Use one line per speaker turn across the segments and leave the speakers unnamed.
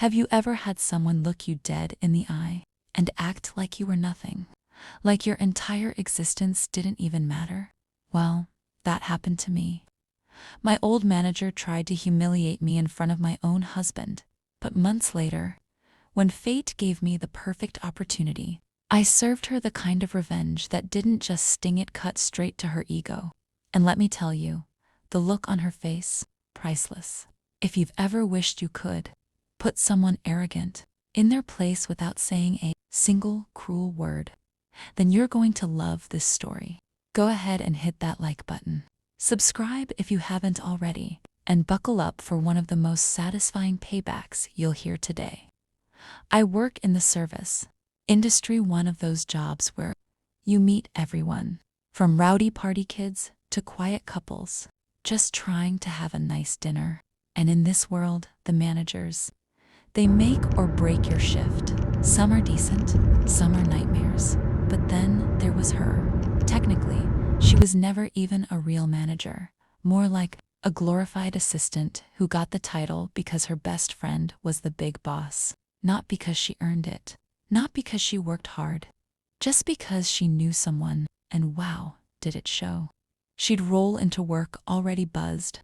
Have you ever had someone look you dead in the eye and act like you were nothing? Like your entire existence didn't even matter? Well, that happened to me. My old manager tried to humiliate me in front of my own husband, but months later, when fate gave me the perfect opportunity, I served her the kind of revenge that didn't just sting, it cut straight to her ego. And let me tell you, the look on her face, priceless. If you've ever wished you could put someone arrogant in their place without saying a single cruel word, then you're going to love this story. Go ahead and hit that like button. Subscribe if you haven't already, and buckle up for one of the most satisfying paybacks you'll hear today. I work in the service industry, one of those jobs where you meet everyone, from rowdy party kids to quiet couples, just trying to have a nice dinner. And in this world, the managers, they make or break your shift. Some are decent, some are nightmares. But then there was her. Technically, she was never even a real manager, more like a glorified assistant who got the title because her best friend was the big boss. Not because she earned it, not because she worked hard, just because she knew someone, and wow, did it show. She'd roll into work already buzzed,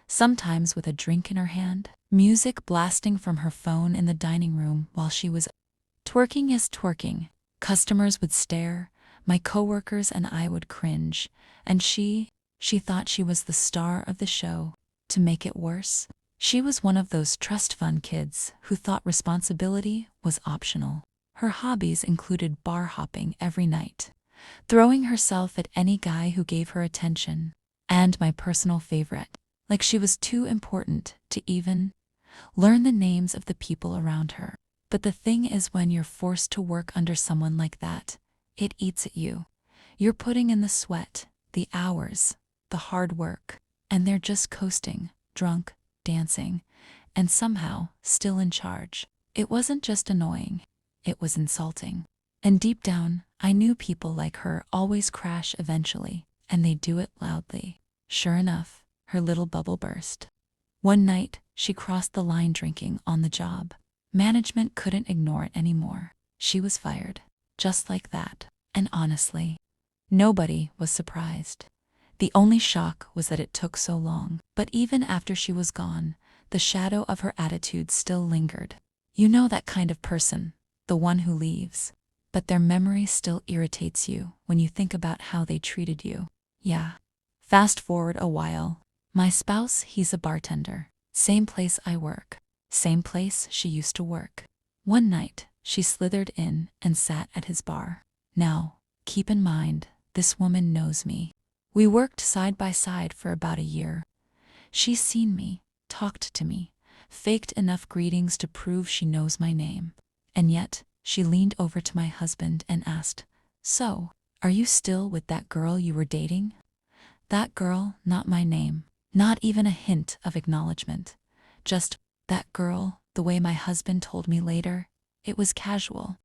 sometimes with a drink in her hand, music blasting from her phone in the dining room while she was twerking as twerking. Customers would stare, my coworkers and I would cringe, and she thought she was the star of the show. To make it worse, she was one of those trust fund kids who thought responsibility was optional. Her hobbies included bar hopping every night, throwing herself at any guy who gave her attention, and my personal favorite, like she was too important to even learn the names of the people around her. But the thing is, when you're forced to work under someone like that, it eats at you. You're putting in the sweat, the hours, the hard work, and they're just coasting, drunk, dancing, and somehow still in charge. It wasn't just annoying, it was insulting. And deep down, I knew people like her always crash eventually, and they do it loudly. Sure enough, her little bubble burst. One night, she crossed the line drinking on the job. Management couldn't ignore it anymore. She was fired, just like that. And honestly, nobody was surprised. The only shock was that it took so long. But even after she was gone, the shadow of her attitude still lingered. You know that kind of person, the one who leaves, but their memory still irritates you when you think about how they treated you. Yeah. Fast forward a while. My spouse, he's a bartender. Same place I work. Same place she used to work. One night, she slithered in and sat at his bar. Now, keep in mind, this woman knows me. We worked side by side for about a year. She's seen me, talked to me, faked enough greetings to prove she knows my name. And yet, she leaned over to my husband and asked, "So, are you still with that girl you were dating?" That girl, not my name, not even a hint of acknowledgement. Just, that girl. The way my husband told me later, it was casual.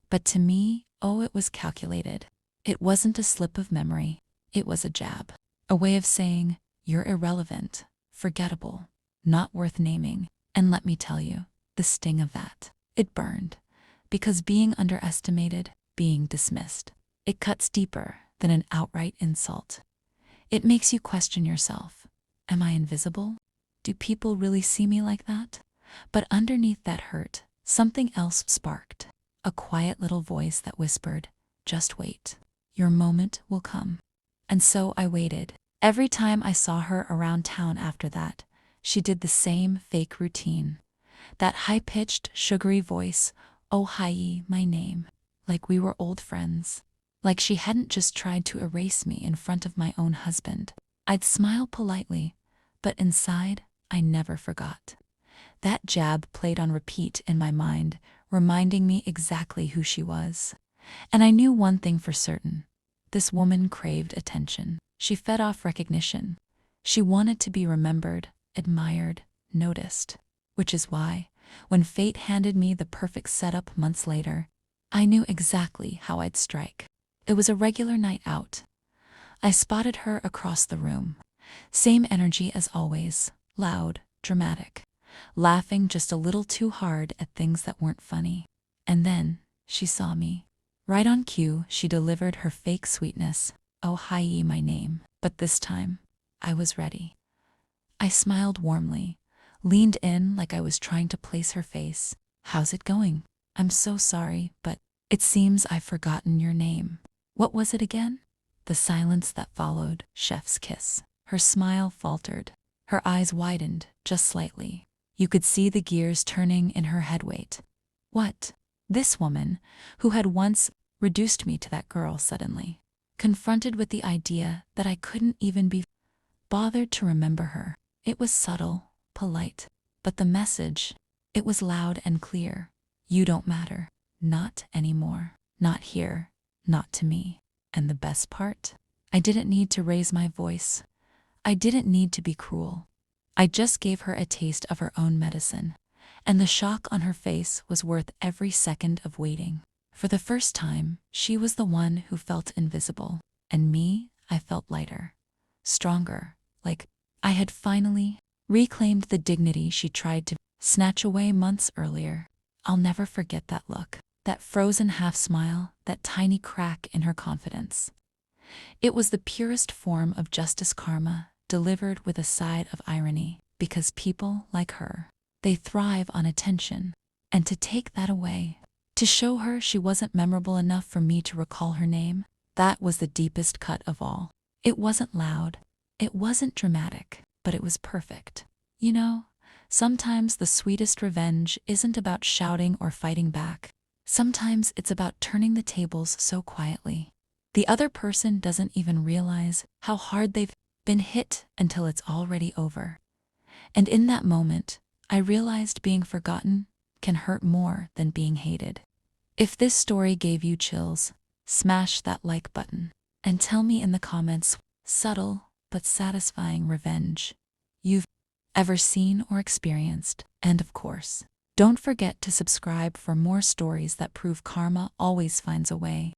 But to me, oh, it was calculated. It wasn't a slip of memory, it was a jab. A way of saying, you're irrelevant, forgettable, not worth naming. And let me tell you, the sting of that, it burned. Because being underestimated, being dismissed, it cuts deeper than an outright insult. It makes you question yourself. Am I invisible? Do people really see me like that? But underneath that hurt, something else sparked. A quiet little voice that whispered, just wait. Your moment will come. And so I waited. Every time I saw her around town after that, she did the same fake routine. That high-pitched, sugary voice, oh hi, my name. Like we were old friends. Like she hadn't just tried to erase me in front of my own husband. I'd smile politely, but inside, I never forgot. That jab played on repeat in my mind, reminding me exactly who she was. And I knew one thing for certain. This woman craved attention. She fed off recognition. She wanted to be remembered, admired, noticed. Which is why, when fate handed me the perfect setup months later, I knew exactly how I'd strike. It was a regular night out. I spotted her across the room. Same energy as always, loud, dramatic. laughing just a little too hard at things that weren't funny. And then she saw me. Right on cue, she delivered her fake sweetness. "Oh, hi, my name." But this time, I was ready. I smiled warmly, leaned in like I was trying to place her face. "How's it going? I'm so sorry, but it seems I've forgotten your name." What was it again? The silence that followed, chef's kiss. Her smile faltered. Her eyes widened, just slightly. You could see the gears turning in her head. Wait. What? This woman, who had once reduced me to that girl, suddenly confronted with the idea that I couldn't even be bothered to remember her. It was subtle, polite, but the message, it was loud and clear. You don't matter. Not anymore. Not here. Not to me. And the best part? I didn't need to raise my voice. I didn't need to be cruel. I just gave her a taste of her own medicine, and the shock on her face was worth every second of waiting. For the first time, she was the one who felt invisible, and me, I felt lighter, stronger, like I had finally reclaimed the dignity she tried to snatch away months earlier. I'll never forget that look, that frozen half smile, that tiny crack in her confidence. It was the purest form of justice karma, delivered with a side of irony, because people like her, they thrive on attention. And to take that away, to show her she wasn't memorable enough for me to recall her name, that was the deepest cut of all. It wasn't loud, it wasn't dramatic, but it was perfect. You know, sometimes the sweetest revenge isn't about shouting or fighting back. Sometimes it's about turning the tables so quietly. The other person doesn't even realize how hard they've been hit until it's already over. And in that moment, I realized being forgotten can hurt more than being hated. If this story gave you chills, smash that like button and tell me in the comments subtle but satisfying revenge you've ever seen or experienced. And of course, don't forget to subscribe for more stories that prove karma always finds a way.